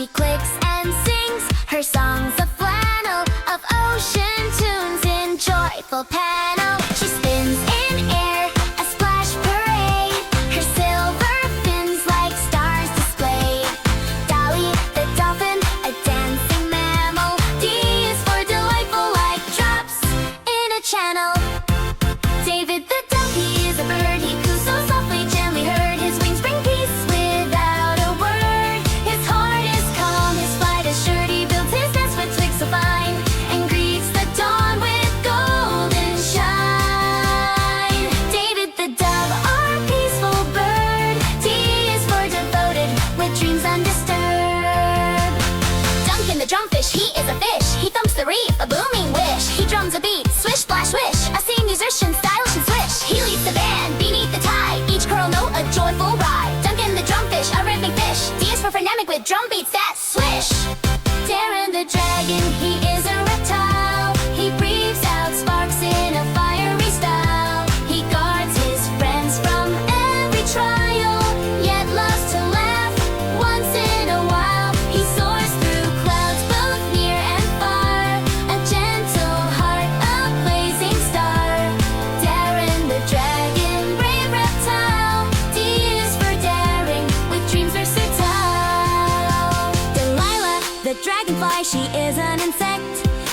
she clicks and sings her songs of flannel, of ocean tunes in joyful panel. She spins in air, a splash parade, her silver fins like stars displayed. Dolly the dolphin, a dancing mammal. D is for delightful like drops in a channel. David the duck, he is a bird, he coos so softly, gently heard. His wings bring peace without a word. His heart is calm, his flight assured. He builds his nest with twigs so fine, and greets the dawn with golden shine. David the dove, our peaceful bird. D is for devoted, with dreams undisturbed. Duncan the drumfish, he is a fish, he thumps the reef, a booming wish. He drums a beat, swish, splash, swish, a singing musician, stylish and swish. He leads the band beneath the tide, each choral note a joyful ride. Duncan the drumfish, a rhythmic fish. D is for phonemic with drum beats that swish. Darren the dragon, he is a reptile. He breathes out sparks in a fiery style. He guards his friends from every trial, yet loves to laugh once in a while. He soars through clouds both near and far, a gentle heart, a blazing star. Darren the dragon, brave reptile. D is for daring, with dreams versatile. Delilah the dragonfly, she is an insect.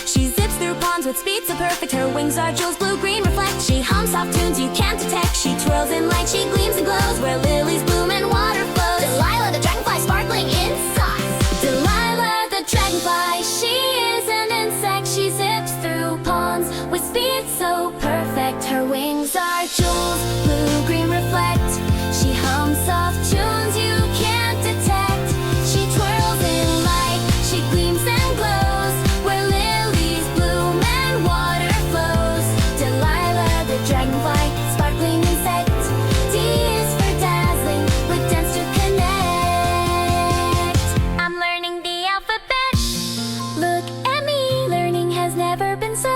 She zips through ponds with speed so perfect. Her wings are jewels, blue-green reflect. She hums soft tunes you can't detect. She twirls in light, she gleams and glows where lilies bloom and water flows. Delilah the dragonfly, sparkling in size. Delilah the dragonfly, she is an insect. She zips through ponds with speed so perfect. Her wings are jewels, blue-green reflect. She hums soft tunes you can't detect. She twirls in light, she gleams and glows where lilies bloom and water flows. Delilah the dragonfly, sparkling insect. D is for dazzling, with dance to connect. I'm learning the alphabet. Look at me, learning has never been so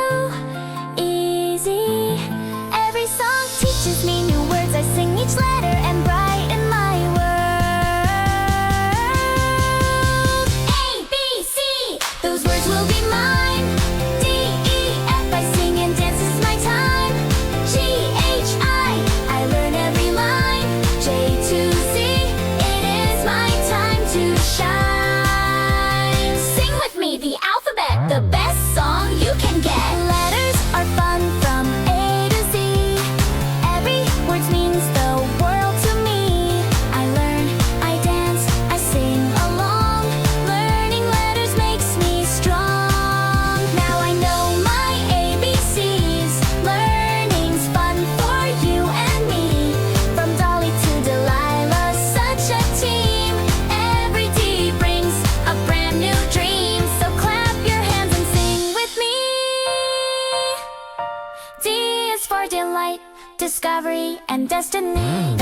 easy. Every song teaches me new words. I sing each letter and brighten my world. A, B, C, those words will be mine. D, E, F, I sing and dance, this is my time. G, H, I learn every line. J to Z, it is my time to shine. Sing with me the alphabet, the best song you can get. Letters are fun from A to Z. Every word means the world to me. I learn, I dance, I sing along. Learning letters makes me strong. Now I know my ABCs. Learning's fun for you and me. From Dolly to Delilah, such a team. Every D brings a brand new dream. So clap your hands and sing with me. D is for delight, discovery, and destiny.